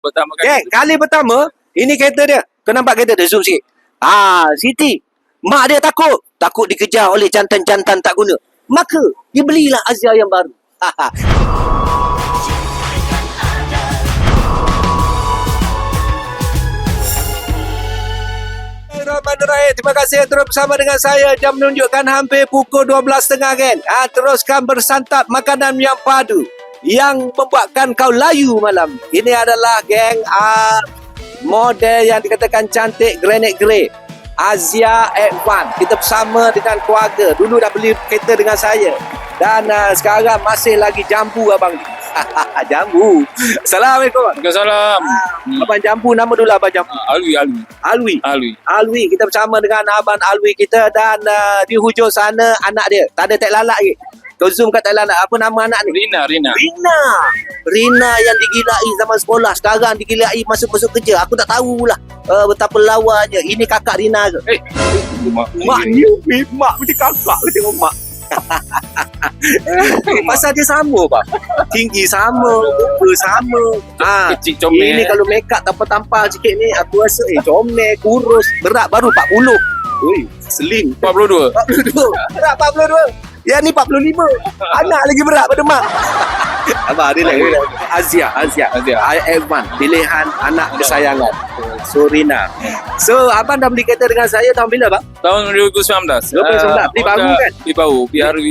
pertama kali. Okay, kali pertama, ini kereta dia. Kau nampak kereta dia? Zoom sikit. Siti. Mak dia takut dikejar oleh jantan-jantan tak guna. Maka, dia belilah Azia yang baru. Bismillahirrahmanirrahim. Terima kasih yang terus bersama dengan saya. Jam menunjukkan hampir pukul 12.30 kan. Teruskan bersantap makanan yang padu yang membuatkan kau layu malam. Ini adalah geng model yang dikatakan cantik, granite grey, Azia F1. Kita bersama dengan keluarga. Dulu dah beli kereta dengan saya. Dan sekarang masih lagi jambu abang ni. Jambu. Assalamualaikum. Waalaikumsalam. Abang Jambu, nama dulu Abang Jambu. Alwi. Kita bersama dengan Abang Alwi kita. Dan di hujung sana anak dia. Tak ada tek lalak lagi. Kau zoom kat tek lalak. Apa nama anak ni? Rina. Rina yang digilai zaman sekolah. Sekarang digilai masuk-masuk kerja. Aku tak tahulah betapa lawanya. Ini kakak Rina ke? Mak ni. Mak mesti kakak ke tengok mak. Pasal dia sama bang. Tinggi sama, muka sama. Kecil comel. Ini kalau make up tampal-tampal sikit ni, aku rasa comel, kurus. Berat baru 40. Ui, slim. 42. Berat 42. Ya ni 45. Anak lagi berat pada mak. Abang dia lagi. Azia. F1. Pilihan anak kesayangan. So Rina. So abang dah beli kereta dengan saya tahun bila bang? Tahun 2019. 2019. Beli baru kan? Beli baru. BRV.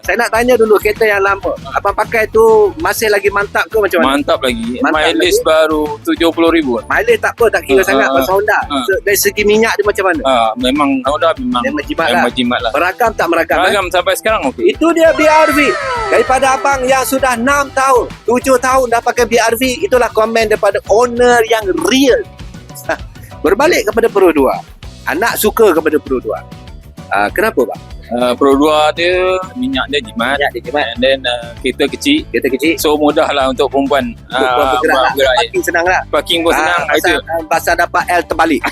Saya nak tanya dulu kereta yang lama. Abang pakai tu masih lagi mantap ke macam mana? Mantap lagi. Mantap Mileage lagi? Baru 70,000. Mileage tak apa, tak kira sangat pasal Honda. So, dari segi minyak dia macam mana? Memang Honda Memang jimat lah. Merakam tak merakam? Beragam sampai sekarang okey. Itu dia BRV. Daripada abang yang sudah 6 tahun, 7 tahun dah pakai BRV, itulah komen daripada owner yang real. Berbalik kepada Pro 2. Anak suka kepada Pro 2. Kenapa bang? Pro 2 dia minyak dia jimat. And then kereta kecil. So mudah lah untuk perempuan bergerak. Parking senang lah. Parking pun senang. Pasal dapat L terbalik.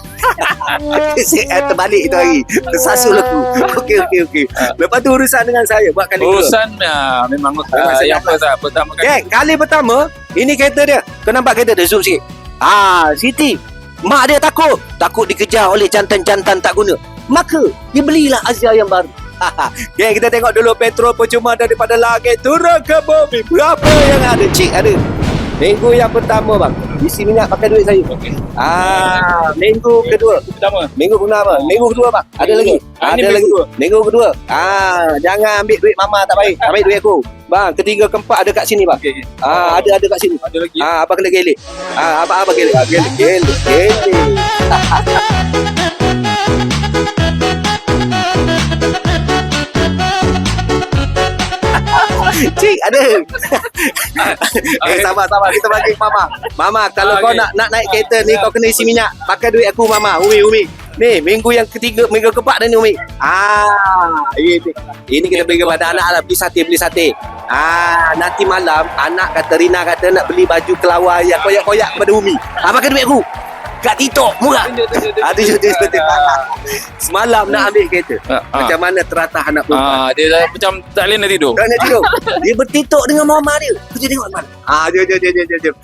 Si L terbalik itu hari. Tersasul aku. Okey. Lepas tu urusan dengan saya buat kali urusan memang yang pertama kali. Okay, kali pertama ini kereta dia. Kau nampak kereta dia? Zoom sikit. Siti. Mak dia takut dikejar oleh jantan-jantan tak guna. Maka dia belilah Azia yang baru. Okay, kita tengok dulu petrol percuma daripada langit turun ke bumi. Berapa yang ada? Cik ada. Minggu yang pertama bang, isi minyak pakai duit saya. Okay. Minggu kedua. Minggu kedua bang. Ada lagi. Minggu kedua. Jangan ambil duit mama tak baik. Ambil duit aku. Bang, ketiga keempat ada kat sini bang. Okay. Ada kat sini. Ada lagi. Abang kena gelik. Abang gelik. Gelik. Cik ada. Sabar kita bagi mama kalau kau nak naik kereta ni kau kena isi minyak pakai duit aku mama. Umi ni minggu yang ketiga, minggu keempat dah ni Umi. Ini kita bagi kepada anak lah. Beli sate. Nanti malam anak Rina kata nak beli baju kelawar yang koyak-koyak kepada Umi. Pakai duit aku kat TikTok murah. Semalam nak ambil kereta. Macam mana teratah anak perempuan? Dia dah macam tak boleh nak tidur. Dia bertitok dengan mama dia. Kita tengok mana. Jom.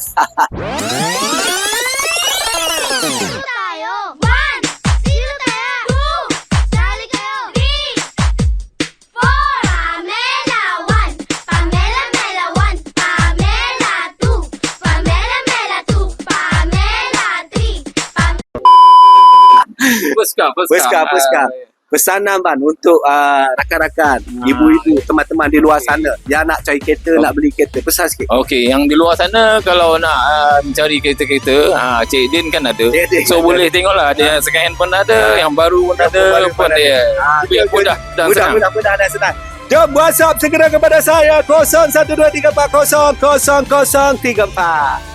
First car. Pesanan Ban untuk rakan-rakan, ibu-ibu, teman-teman di luar sana yang nak cari kereta, nak beli kereta, pesan sikit. Okey, yang di luar sana kalau nak mencari kereta-kereta, Cik Din kan ada. So boleh tengoklah, dia second hand pun ada, yang baru pun ada, pun dia. Mudah dan senang. Jom WhatsApp segera kepada saya 0123400034.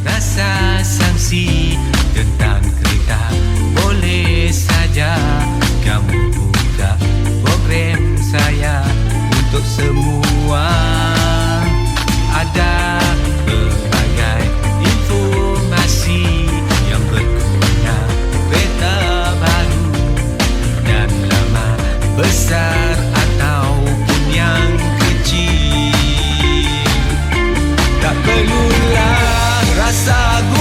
Rasa sanksi tentang kereta boleh saja kamu buka program saya untuk semua. Ada berbagai informasi yang berguna, kereta baru dan lama, besar ataupun yang kecil. Tak perlulah sagu